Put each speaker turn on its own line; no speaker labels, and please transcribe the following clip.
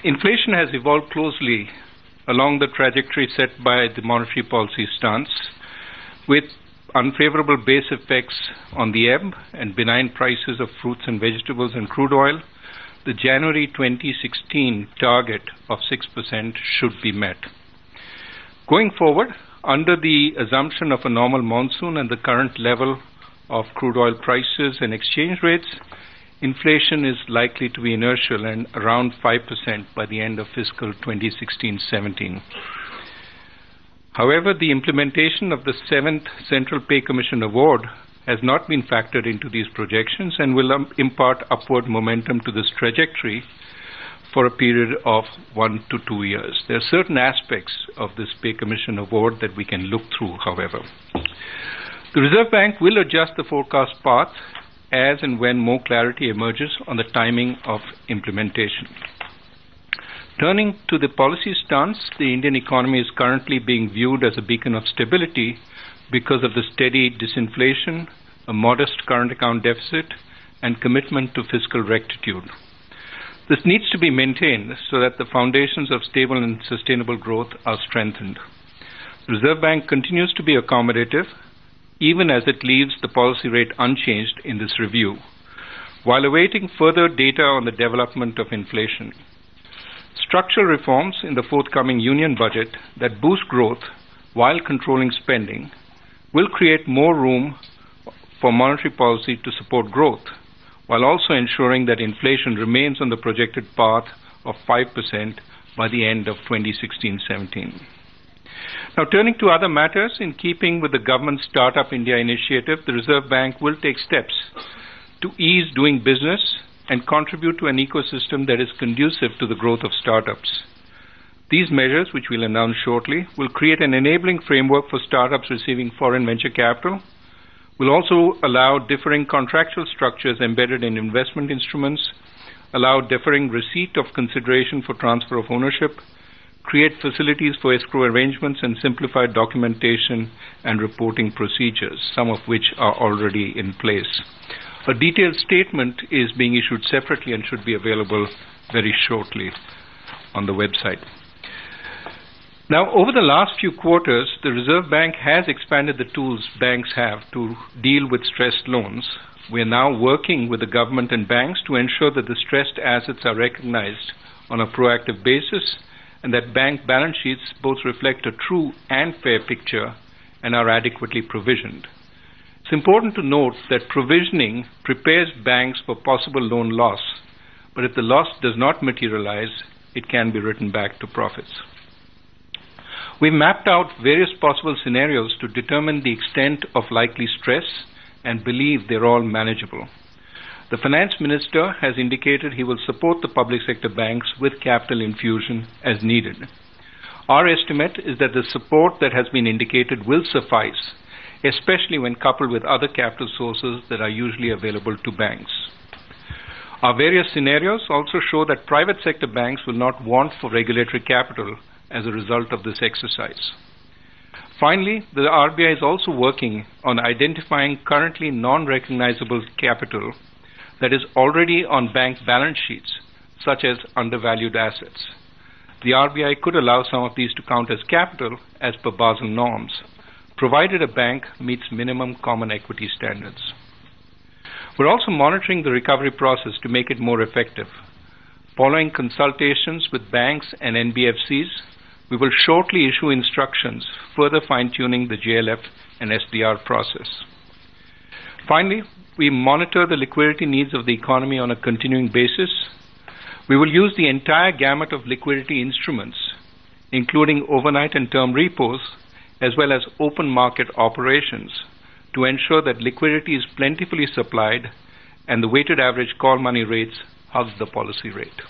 Inflation has evolved closely along the trajectory set by the monetary policy stance, with unfavorable base effects on the ebb and benign prices of fruits and vegetables and crude oil. The January 2016 target of 6% should be met. Going forward, under the assumption of a normal monsoon and the current level of crude oil prices and exchange rates, inflation is likely to be inertial and around 5% by the end of fiscal 2016-17. However, the implementation of the 7th Central Pay Commission award has not been factored into these projections and will impart upward momentum to this trajectory for a period of 1 to 2 years. There are certain aspects of this Pay Commission award that we can look through, however. The Reserve Bank will adjust the forecast path as and when more clarity emerges on the timing of implementation. Turning to the policy stance, the Indian economy is currently being viewed as a beacon of stability because of the steady disinflation, a modest current account deficit, and commitment to fiscal rectitude. This needs to be maintained so that the foundations of stable and sustainable growth are strengthened. The Reserve Bank continues to be accommodative, even as it leaves the policy rate unchanged in this review, while awaiting further data on the development of inflation. Structural reforms in the forthcoming union budget that boost growth while controlling spending will create more room for monetary policy to support growth, while also ensuring that inflation remains on the projected path of 5% by the end of 2016-17. Now, turning to other matters, in keeping with the government's Startup India initiative, the Reserve Bank will take steps to ease doing business and contribute to an ecosystem that is conducive to the growth of startups. These measures, which we'll announce shortly, will create an enabling framework for startups receiving foreign venture capital, will also allow differing contractual structures embedded in investment instruments, allow differing receipt of consideration for transfer of ownership, create facilities for escrow arrangements, and simplify documentation and reporting procedures, some of which are already in place. A detailed statement is being issued separately and should be available very shortly on the website. Now, over the last few quarters, the Reserve Bank has expanded the tools banks have to deal with stressed loans. We are now working with the government and banks to ensure that the stressed assets are recognized on a proactive basis and that bank balance sheets both reflect a true and fair picture and are adequately provisioned. It's important to note that provisioning prepares banks for possible loan loss, but if the loss does not materialize, it can be written back to profits. We mapped out various possible scenarios to determine the extent of likely stress and believe they're all manageable. The Finance Minister has indicated he will support the public sector banks with capital infusion as needed. Our estimate is that the support that has been indicated will suffice, especially when coupled with other capital sources that are usually available to banks. Our various scenarios also show that private sector banks will not want for regulatory capital as a result of this exercise. Finally, the RBI is also working on identifying currently non-recognizable capital that is already on bank balance sheets, such as undervalued assets. The RBI could allow some of these to count as capital as per Basel norms, provided a bank meets minimum common equity standards. We're also monitoring the recovery process to make it more effective. Following consultations with banks and NBFCs, we will shortly issue instructions further fine-tuning the JLF and SDR process. Finally, we monitor the liquidity needs of the economy on a continuing basis. We will use the entire gamut of liquidity instruments, including overnight and term repos, as well as open market operations, to ensure that liquidity is plentifully supplied and the weighted average call money rates hug the policy rate.